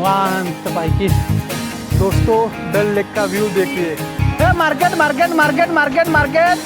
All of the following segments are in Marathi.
निवांत पैकी दोस्तों डल लेक का व्यू देखिए। Market market market market market.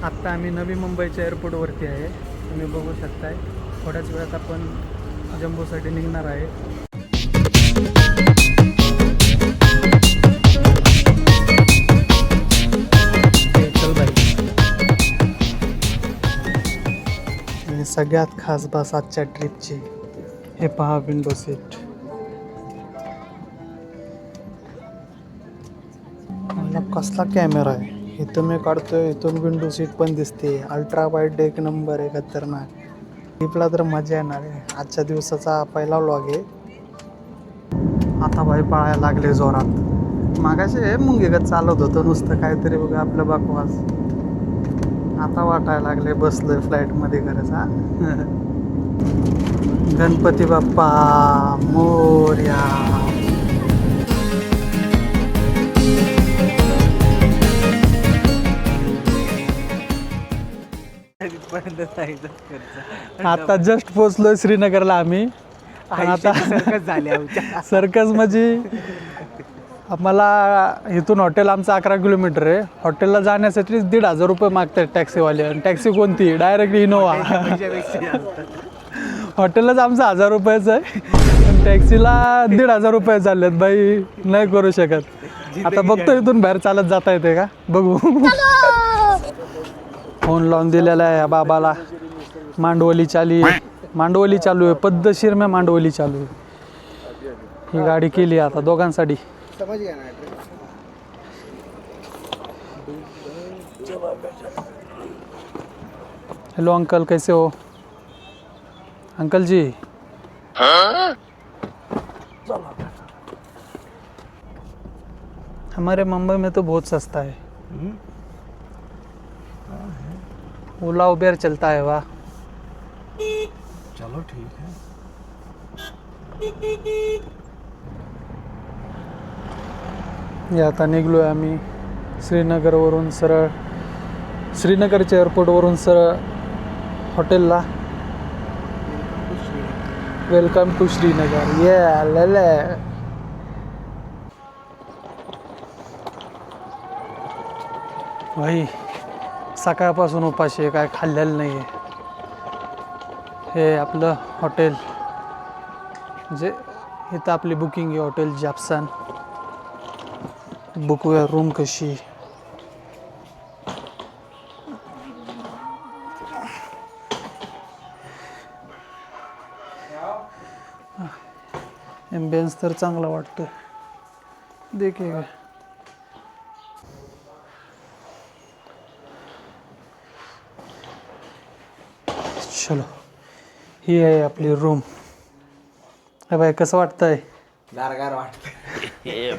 आता आम्ही नवी मुंबईच्या एअरपोर्टवरती आहे, तुम्ही बघू शकताय। थोड्याच वेळात आपण जम्बोसाठी निघणार आहे। चल बाई, आणि सगळ्यात खास बस आजच्या ट्रिपची हे पहा, विंडो सीट। मला कसला कॅमेरा आहे, इथं मी काढतोय, इथून विंडो सीट पण दिसते। अल्ट्रा वाईड एक नंबर आहे, खतरनाक। ट्रिपला तर मजा येणार आहे। आजच्या दिवसाचा पहिला व्लॉग आहे। आता बाई पळायला लागले जोरात। मागाशी मुंगीगत चालत होतं नुसतं काहीतरी बघा आपलं बकवास। आता वाटायला लागले बसलोय फ्लाईटमध्ये खरंच। हा गणपती बाप्पा मोरया। आता जस्ट पोचलोय श्रीनगरला आम्ही। आता सर्कस म्हणजे आम्हाला इथून हॉटेल आमचं 11 किलोमीटर आहे। हॉटेलला जाण्यासाठी 1,500 रुपये मागतात टॅक्सीवाले। आणि टॅक्सी कोणती? Direct Innova. हॉटेललाच आमचं 1000 रुपयाचं आहे, पण टॅक्सीला 1,500 रुपये चाललेत बाई। नाही करू शकत। आता बघतो इथून बाहेर चालत जाता येते का बघू। फोन लावून दिलेला आहे बाबाला। मांडवली चालू आहे, पद्धतशीर में मांडवली चालू आहे। ही गाडी केली आता दोघांसाठी। हेलो अंकल, कैसे हो अंकल जी? हमारे मुंबई में तो बहुत सस्ता है। ओला उबेर चलता है वाह। चलो ठीक है। आता निघलोय आम्ही श्रीनगरवरून सरळ, श्रीनगरच्या एअरपोर्टवरून सरळ हॉटेलला। Welcome to Srinagar. ये लले भाई, सकाळपासून उपाशी आहे, काय खाल्लेलं नाही आहे। हे आपलं हॉटेल, म्हणजे इथं आपली बुकिंग आहे हॉटेल जॅप्सन। बघूया रूम कशी। एम्बियन्स तर चांगला वाटतोय, देखिए। चलो, ही आहे आपली रूम। हे बाई कसं वाटतंय? गारगार वाटतंय।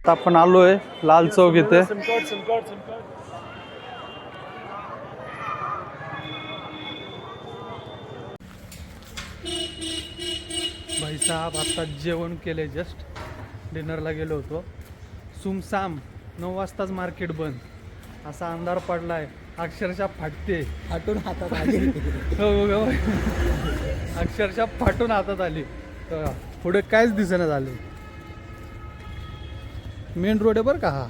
आपण आलोय लाल चौक इथे। भाई साहब आता जेवण केले, जस्ट डिनरला गेलो होतो। सुमसाम 9 वाजताच मार्केट बंद, असा अंधार पडलाय, अक्षरशः फाटते। फाटून हातात आली। हो, अक्षरशः फाटून हातात आली। पुढे काहीच दिसेना झाले। मेन रोड आहे बरं का हा।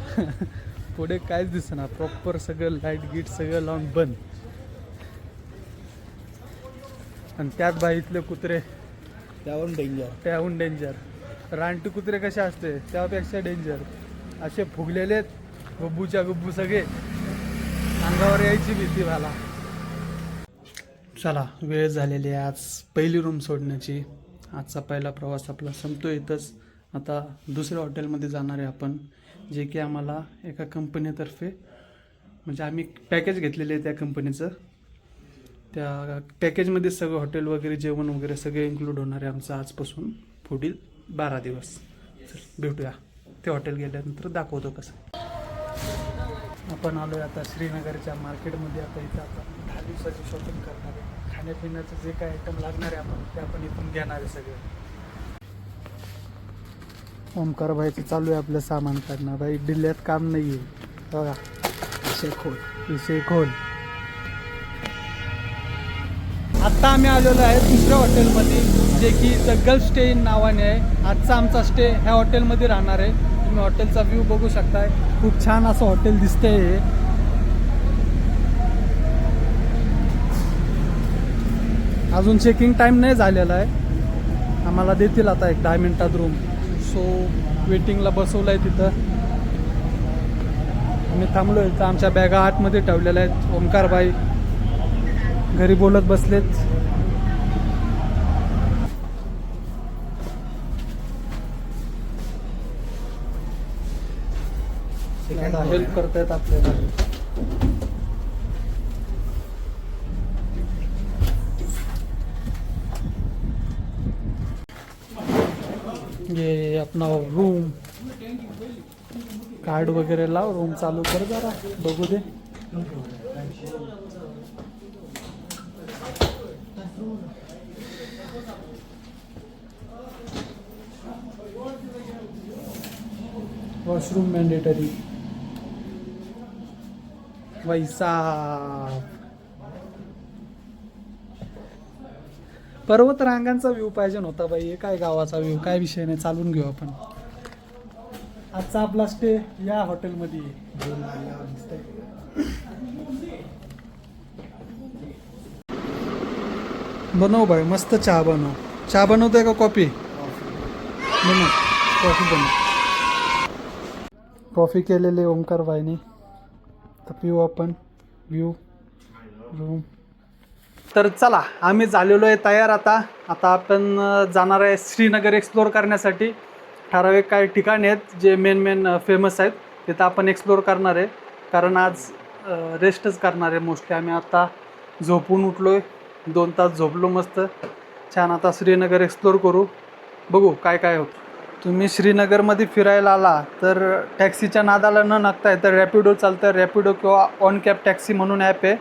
पुढे काहीच दिसेना, प्रॉपर सगळं लाईट गीट सगळं लावून बंद। आणि त्यात बाई इथले कुत्रे, त्याहून डेंजर। रानटी कुत्रे कसे असते त्यापेक्षा डेंजर, असे फुगलेले गब्बूच्या गब्बू सगळे, अंगावर यायची भीती मला। चला, वेळ झालेली आहे आज पहिली रूम सोडण्याची। आजचा पहिला प्रवास आपला संपतो इथंच। आता दुसऱ्या हॉटेलमध्ये जाणार आहे आपण, जे की आम्हाला एका कंपनीतर्फे, म्हणजे आम्ही पॅकेज घेतलेले आहे त्या कंपनीचं। त्या पॅकेजमध्ये सगळं हॉटेल वगैरे, जेवण वगैरे सगळे इन्क्लूड होणार आहे आमचं आजपासून पुढील 12 दिवस। चल भेटूया, ते हॉटेल गेल्यानंतर दाखवतो कसं। आपण आलो आहे आता श्रीनगरच्या मार्केटमध्ये। आता इथं आपण 10 दिवसाची शॉपिंग करणार आहे। खाण्यापिण्याचं जे काय आयटम लागणार आहे आपण ते आपण इथून घेणार आहे सगळे। ओमकार भाईचं चालू आहे आपलं सामान काढणं. भाई दिल्ल्यात काम नाही आहे बघा. विषय खोल. आत्ता आम्ही आलेलो आहे दुसऱ्या हॉटेलमध्ये, जे की द गल्फ स्टे इन नावाने आहे. आजचा आमचा स्टे ह्या हॉटेलमध्ये राहणार आहे. तुम्ही हॉटेलचा व्ह्यू बघू शकताय. खूप छान असं हॉटेल दिसतंय हे. अजून चेकिंग टाईम नाही झालेला आहे. आम्हाला देतील आता एक 10 मिनिटात रूम. सो वेटिंगला बसवलं आहे तिथं. आम्ही थांबलो इथं. आमच्या बॅगा आतमध्ये ठेवलेल्या आहेत. ओमकार भाई घरी बोलत बसलेत. हेल्प करतायत आपल्याला. ये अपना रूम कार्ड वगैरे लाव. रूम चालू कर जरा बघू दे. Washroom mandatory. वैसा पर्वत रांगांचा व्ह्यू पाहिजे नव्हता बाई. हे काय गावाचा व्ह्यू. काय विषय नाही, चालून घेऊ आपण. आजचा आपला स्टे या हॉटेलमध्ये. बनव बाई, मस्त चहा बनव. चहा बनवतोय का कॉफी? बनव कॉफी. बनव कॉफी केलेली ओमकार बाईने. तर पिऊ आपण व्ह्यू रूम. तर चला आम्ही झालेलो आहे तयार. आता आपण जाणार आहे श्रीनगर एक्सप्लोअर करण्यासाठी. ठराविक काही ठिकाणे आहेत जे मेन फेमस आहेत, तिथं आपण एक्सप्लोअर करणार आहे. कारण आज रेस्टच करणार आहे मोस्टली. आम्ही आता झोपून उठलो आहे. 2 तास झोपलो मस्त छान. आता श्रीनगर एक्सप्लोअर करू. बघू काय काय होतं. तुम्ही श्रीनगरमध्ये फिरायला आला तर टॅक्सीच्या नादाला न लागताय तर रॅपिडो चालतं. रॅपिडो किंवा ऑन कॅब टॅक्सी म्हणून ॲप आहे,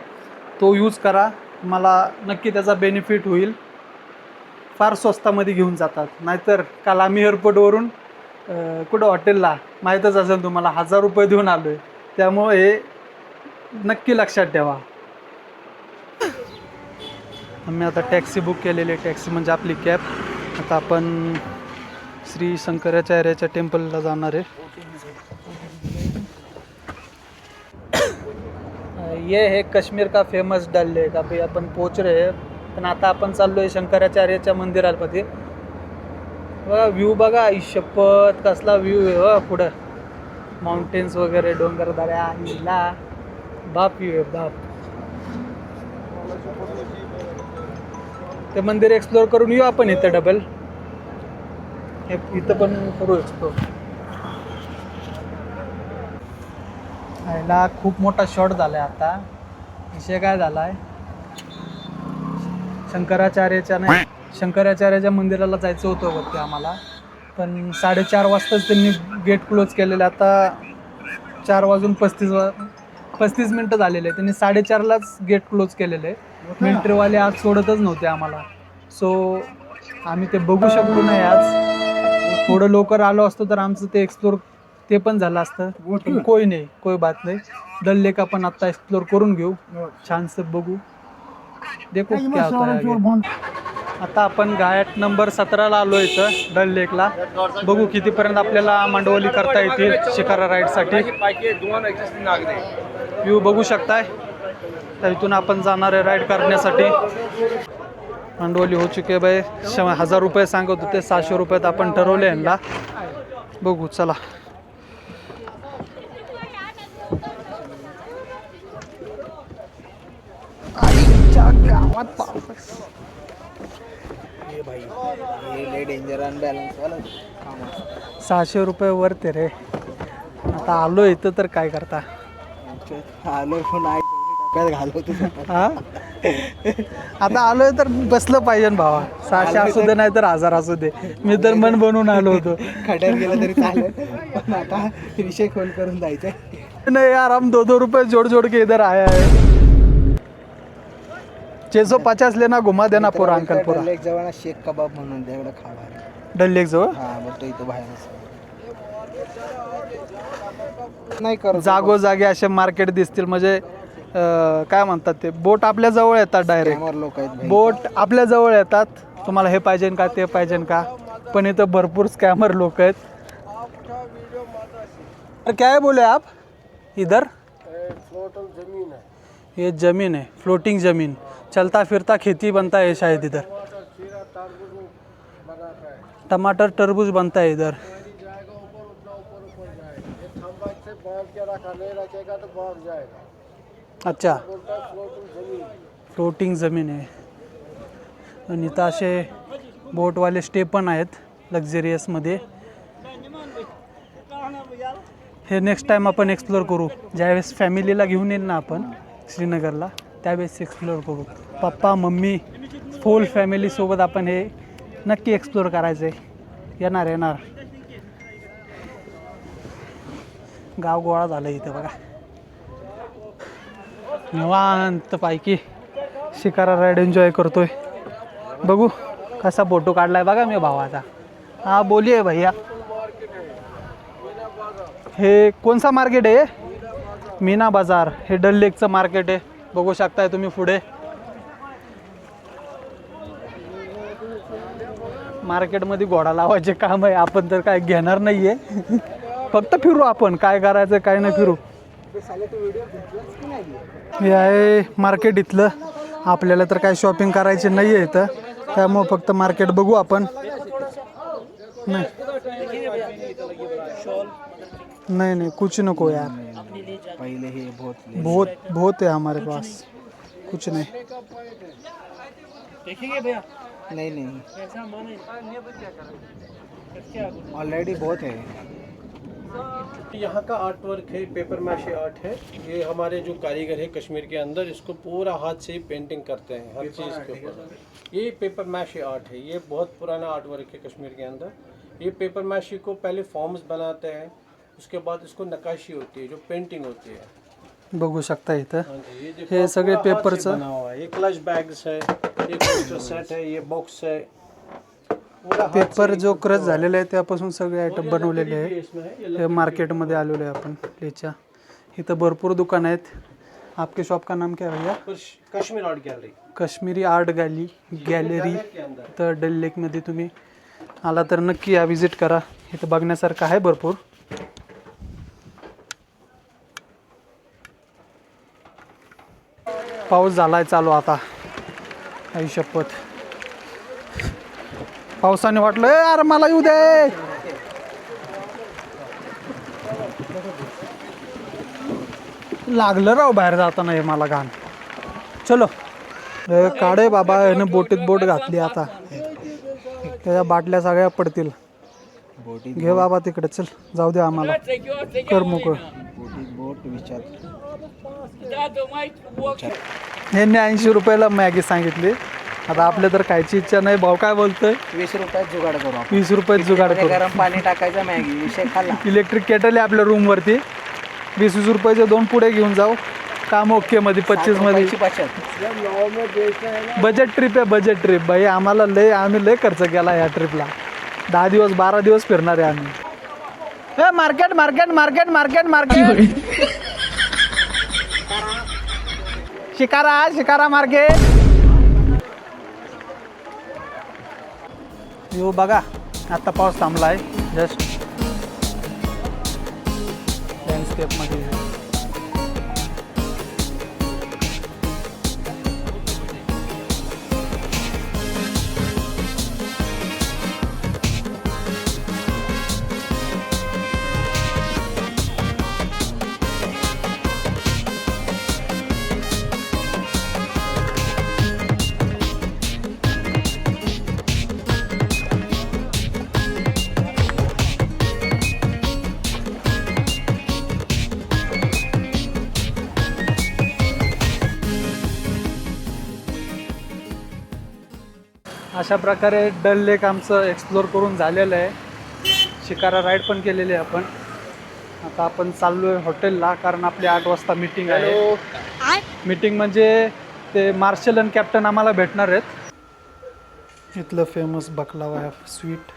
तो यूज करा. मला नक्की त्याचा बेनिफिट होईल. फार स्वस्तामध्ये घेऊन जातात. नाहीतर काल आम्ही एअरपोर्टवरून कुठं हॉटेलला माहीतच असेल तुम्हाला 1000 रुपये देऊन आलो आहे. त्यामुळे हे नक्की लक्षात ठेवा. आम्ही आता टॅक्सी बुक केलेली आहे. टॅक्सी म्हणजे आपली कॅब. आता आपण श्री शंकराचार्याच्या टेम्पलला जाणार आहे. ये है कश्मीर का फेमस डल लेक. अभी अपन पोहोच रहे हैं. पण आता आपण चाललो आहे शंकराचार्याच्या मंदिरामध्ये. बघा व्ह्यू बघा. शपथ कसला व्ह्यू आहे. पुढं माउंटेन्स वगैरे डोंगर दऱ्या. हिला बाप व्ह्यू आहे बाप. ते मंदिर एक्सप्लोअर करून येऊ आपण. इथं डबल हे इथं पण करू एक्सप्लोअर. ह्याला खूप मोठा शॉट झाला आहे. आता विषय काय झाला आहे, शंकराचार्याच्या मंदिराला जायचं होतं वरती आम्हाला. पण 4:30 वाजताच त्यांनी गेट क्लोज केलेले. आता 4:35 मिनटं झालेले आहे. त्यांनी 4:30लाच गेट क्लोज केलेलं आहे. मिलिटरीवाले आज सोडतच नव्हते आम्हाला. सो आम्ही ते बघू शकलो नाही आज. थोडं लवकर आलो असतो तर आमचं ते एक्सप्लोर ते पण झालं असतं. कोई नाही, कोई बात नाही. डल लेक आपण आता एक्सप्लोर करून घेऊ. छानसं बघू. देखो क्या होता है. आता आपण घाट नंबर 17ला आलो इथं डल लेकला. बघू कितीपर्यंत आपल्याला मांडवली करता येतील शिकारा राईडसाठी. व्ह्यू बघू शकताय. तर इथून आपण जाणार आहे राईड करण्यासाठी. मांडवली हो चुके बाय. 1000 रुपये सांगत होते. 600 रुपयात आपण ठरवले यांना. बघू चला. गावात पाऊस. 600 रुपये वरते रे. आता आलो इथं तर काय करता. हा आता आलोय तर बसलं पाहिजे भावा. 600 असू दे नाही तर 1000 असू दे. मी तर मन बनवून आलो होतो. खड्यात गेलं तरी चालेल, पण आता विषय खोल करून जायचंय. नहीं यार, हम 2-2 रुपए जोड़ जोड़ के इधर आया है. 650 लेना, घुमा देना पूरा अंकल पूरा. डल लेक जवळ शेख कबाब म्हणून एवढं खावा. डल लेक जवळ हा बोलतो इथं बाहेर. नाही करत जागोजागी असे मार्केट दिसतील म्हणजे काय म्हणतात ते बोट आपल्या जवळ येतात डायरेक्ट. लोक आहेत भाई. बोट आपल्या जवळ येतात, तुम्हाला हे पाहिजे का ते पाहिजे का, पण इथं भरपूर स्कॅमर लोक आहेत. अरे क्या है बोले आप इधर? ये जमीन है, फ्लोटिंग जमीन, चलता फिरता खेती बनता है शायद इधर. टमाटर तरबूज बनता है इधर. अच्छा, फ्लोटिंग जमीन आहे. आणि इथं असे बोटवाले स्टे पण आहेत लक्झरियसमध्ये. हे नेक्स्ट टाईम आपण एक्सप्लोअर करू, ज्यावेळेस फॅमिलीला घेऊन येईल ना आपण श्रीनगरला, त्यावेळेस एक्सप्लोअर करू. पप्पा मम्मी फुल फॅमिलीसोबत आपण हे नक्की एक्सप्लोअर करायचं आहे. येणार गाव गोळा झालं इथं बघा. निवांत पैकी शिकारा राईड एन्जॉय करतोय. बघू कसा फोटो काढलाय बघा मी भावाचा. हाँ बोलिए भैया, हे कोणसा मार्केट आहे? मीना बाजार. हे डल लेकचं मार्केट आहे, बघू शकताय तुम्ही पुढे. मार्केटमध्ये घोडा लावायचे काम आहे, आपण तर काय घेणार नाहीये. फक्त फिरू आपण, काय करायचं काय नाही फिरू. हे आहे मार्केट इथलं. आपल्याला तर काय शॉपिंग करायची नाही आहे इथं, त्यामुळं फक्त मार्केट बघू आपण. नहीं कुछ नको यार, पहले ही बहुत है हमारे पास, कुछ नहीं. नहीं ऑलरेडी बहुत है. यहाँ का आर्ट वर्क है, पेपर मैशे आर्ट है. ये हमारे जो कारीगर है कश्मीर के अंदर, इसको पूरा हाथ से ही पेंटिंग करते हैं हर चीज़ के ऊपर. ये पेपर मैशे आर्ट है, ये बहुत पुराना आर्ट वर्क है कश्मीर के अंदर. ये पेपर मैशे को पहले फॉर्म्स बनाते हैं, उसके बाद इसको नक्काशी होती है, जो पेंटिंग होती है. बघू शकता इथं हाँ जी, ये हे सगळे पूरा हाथ से पेपरचं बना हुआ है. ये क्लच बैग्स है, ये पोस्टर सेट है, ये बॉक्स है. पूरा हाथ से पेपर जो क्रश झालेले आहे त्यापासून सगळे आयटम बनवलेले आहे. इसमें है. ये हे मार्केटमध्ये आलेलो आहे आपण लेच्या. इथं भरपूर दुकान आहेत. आपके शॉप का नाम क्या है भैया? Kashmir art gallery Kashmiri art gallery. के अंदर. तर डल लेकमध्ये तुम्ही आला तर नक्की या, विजिट करा. इथं बघण्यासारखं आहे भरपूर. पाऊस झालाय चालू आता. आई शपथ, पावसाने वाटलं यार मला येऊ दे. लागलं राव बाहेर जाताना हे मला घाण. चलो काढे बाबा, याने बोटीत बोट घातली आता, त्याच्या बाटल्या सगळ्या पडतील. घे बाबा तिकडे, चल जाऊ दे आम्हाला, कर मोकळ. बोट विचार. यांनी 80 रुपयाला मॅगी सांगितली. आता आपल्या तर खायची इच्छा नाही. भाऊ काय बोलतोय? 20 रुपयात जुगाड करू आपण. 20 रुपयात जुगाड करू. गरम पाणी टाकायचं, मॅगी विषय खाल्ला. इलेक्ट्रिक केटल आहे आपल्या रूमवरती. 20 रुपयाचे 2 पुढे घेऊन जाऊ. काम ओके मध्ये 25 मध्ये. बजेट ट्रिप आहे, बजेट ट्रिप भाई. आम्ही लय खर्च केला या ट्रिपला. 10 दिवस 12 दिवस फिरणार आहे आम्ही. Market market market market market. Shikara market. यो बघा आता पाऊस थांबलाय जस्ट. लँडस्केप मध्ये अशा प्रकारे डल लेक आमचं एक्सप्लोअर करून झालेलं आहे. शिकारा राईड पण केलेली आहे आपण. आता आपण चाललो आहे हॉटेलला, कारण आपली 8 वाजता मीटिंग आहे. मीटिंग म्हणजे ते मार्शल आणि कॅप्टन आम्हाला भेटणार आहेत. इथलं फेमस बकलावा स्वीट.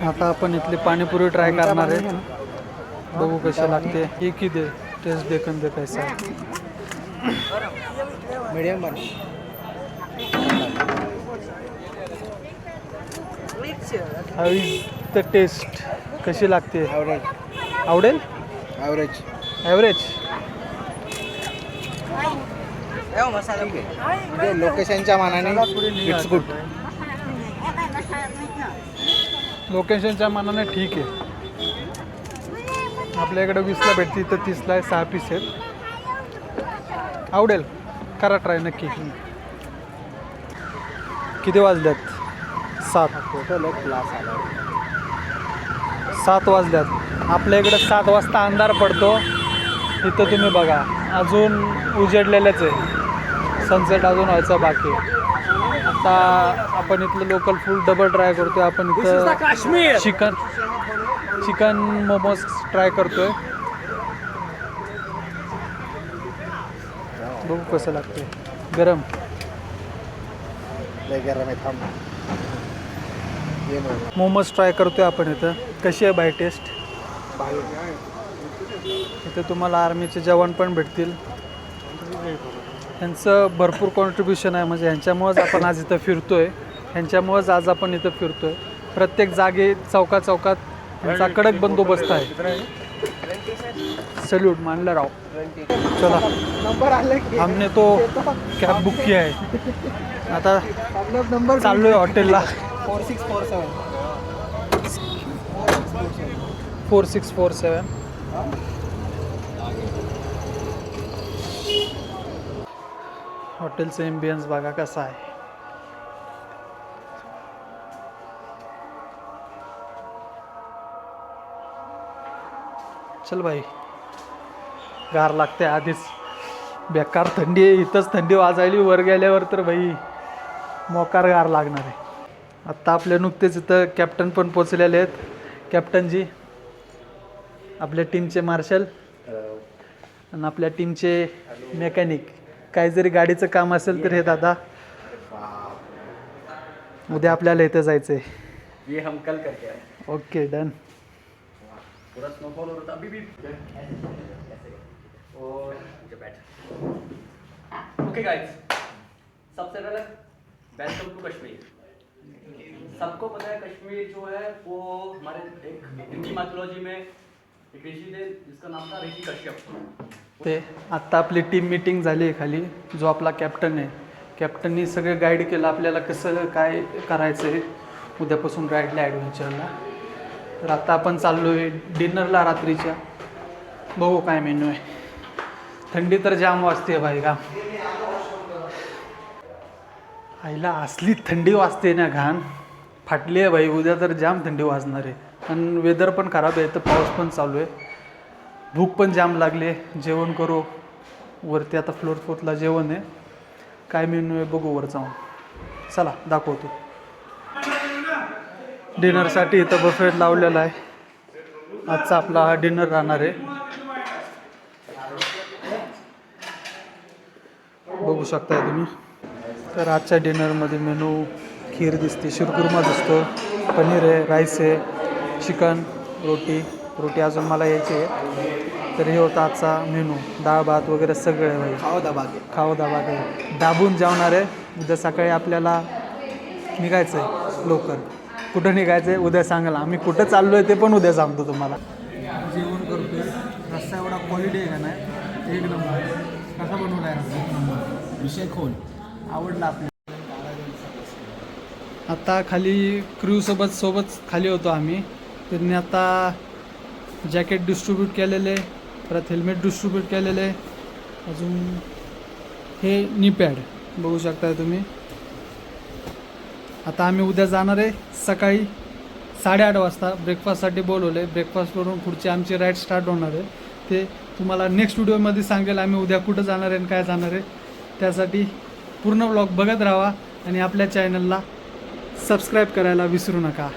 आता आपण इथली पाणीपुरी ट्राय करणार आहे. बघू कशी लागते. एक ही दे टेस्ट देखन दे कैसा है. Medium bun. How is the taste. कशी लागते. ॲव्हरेज. आवडेल. ॲव्हरेज. ॲव्हरेज. म्हणजे लोकेशनच्या मानाने इट्स गुड. लोकेशनच्या मानाने ठीक आहे. आपल्या इकडे 20ला भेटते तर 30ला आहे. 6 पीस आहेत. आवडेल. करा ट्राय नक्की. किती वाजल्यात. 7. टोटल एक क्लास आला. 7 वाजल्यात. आपल्या इकडे 7 वाजता अंधार पडतो. इथं तुम्ही बघा अजून उजेडलेलंच आहे. सनसेट अजून व्हायचा बाकी. आता आपण इथलं लोकल फूड डबल ट्राय करतोय. आपण इथं चिकन मोमोज ट्राय करतोय. बघू कसं लागते. गरम. लय गरम आहे. थांब. मोमोज ट्राय करतोय आपण इथं. कशी आहे बाय टेस्ट. इथं तुम्हाला आर्मीचे जवान पण भेटतील. ह्यांचं भरपूर कॉन्ट्रीब्युशन आहे. म्हणजे ह्यांच्यामुळंच आपण आज इथं फिरतोय. ह्यांच्यामुळंच आज आपण इथं फिरतोय. प्रत्येक जागे चौकात ह्यांचा कडक बंदोबस्त आहे. सल्यूट मानलं राव. चला नंबर आले की हमने तो कॅब बुक किया है. आता नंबर चाललोय हॉटेलला. 4647. 4647. हॉटेलचं एम्बियन्स बघा कसा आहे. चल भाई. गार लागते आधीच. बेकार थंडी आहे. इथंच थंडी वाजायली. वर गेल्यावर तर भाई मोकार गार लागणार आहे. आत्ता आपल्या नुकतेच इथं कॅप्टन पण पोचलेले आहेत. कॅप्टनजी आपल्या टीमचे मार्शल आणि आपल्या टीमचे मेकॅनिक. काही जरी गाडीचं काम असेल तर हे दादा. उद्या आपल्याला इथं जायचं आहे. ये हम कल करके आए. Okay done. पूरा स्नोफॉल हो रहा था अभी भी. और बैठ. ओके गाइस, सबसे पहले वेलकम टू कश्मीर. सबको पता है कश्मीर जो है वो हमारे एक हिंदी माइथोलॉजी में एक ऋषि थे जिसका नाम था ऋषि कश्यप. ते आत्ता आपली टीम मीटिंग झाली आहे खाली. जो आपला कॅप्टन आहे. कॅप्टननी सगळं गाईड केलं आपल्याला कसं काय करायचं आहे उद्यापासून राईडला ॲडव्हेंचरला. तर आता आपण चाललो आहे डिनरला रात्रीच्या. बघू काय मेन्यू आहे. थंडी तर जाम वाजते भाई का. आईला असली थंडी वाजते ना घाण फाटली आहे भाई. उद्या तर जाम थंडी वाजणार आहे. आणि वेदर पण खराब आहे. तर पाऊस पण चालू आहे. भूक पण जाम लागले. जेवण करू. वरती आता फ्लोर 4ला जेवण आहे. काय मेन्यू आहे बघू वर जाऊन. चला दाखवतो. डिनरसाठी इथं बफेट लावलेला आहे. आजचा आपला हा डिनर राहणार आहे. बघू शकताय तुम्ही. तर आजच्या डिनरमध्ये मेनू खीर दिसते. शिरकुर्मा दिसतो. पनीर आहे. राईस आहे. चिकन. रोटी अजून मला यायची आहे. तर हे होता आजचा मेनू. डाळ भात वगैरे सगळं आहे भाई. खाओ दाबा के दाबून जेवणार आहे. उद्या सकाळी आपल्याला निघायचं आहे लवकर. कुठं निघायचं आहे उद्या सांगायला. आम्ही कुठं चाललो आहे ते पण उद्या सांगतो तुम्हाला. जेवण करतोय. रस्ता एवढा क्वालिटी आहे का नाही. एक नंबर. कसा बनवला आहे रस्ता. एक नंबर. विषय खोल. आवडला आपल्याला. आता खाली क्रूसोबत खाली होतो आम्ही. त्यांनी आता जॅकेट डिस्ट्रीब्यूट केलेले. परत हेल्मेट डिस्ट्रीब्यूट केलेले. अजून हे नी पॅड बघू शकताय तुम्ही. आता आम्ही उद्या जाणार आहे सकाळी 8:30 वाजता. ब्रेकफास्टसाठी बोलवलं आहे. ब्रेकफास्टवरून पुढची आमची राईड स्टार्ट होणार आहे. ते तुम्हाला नेक्स्ट व्हिडिओमध्ये सांगेल आम्ही उद्या कुठं जाणार आहे आणि काय जाणार आहे. त्यासाठी पूर्ण व्लॉग बघत राहा आणि आपल्या चॅनलला सबस्क्राईब करायला विसरू नका.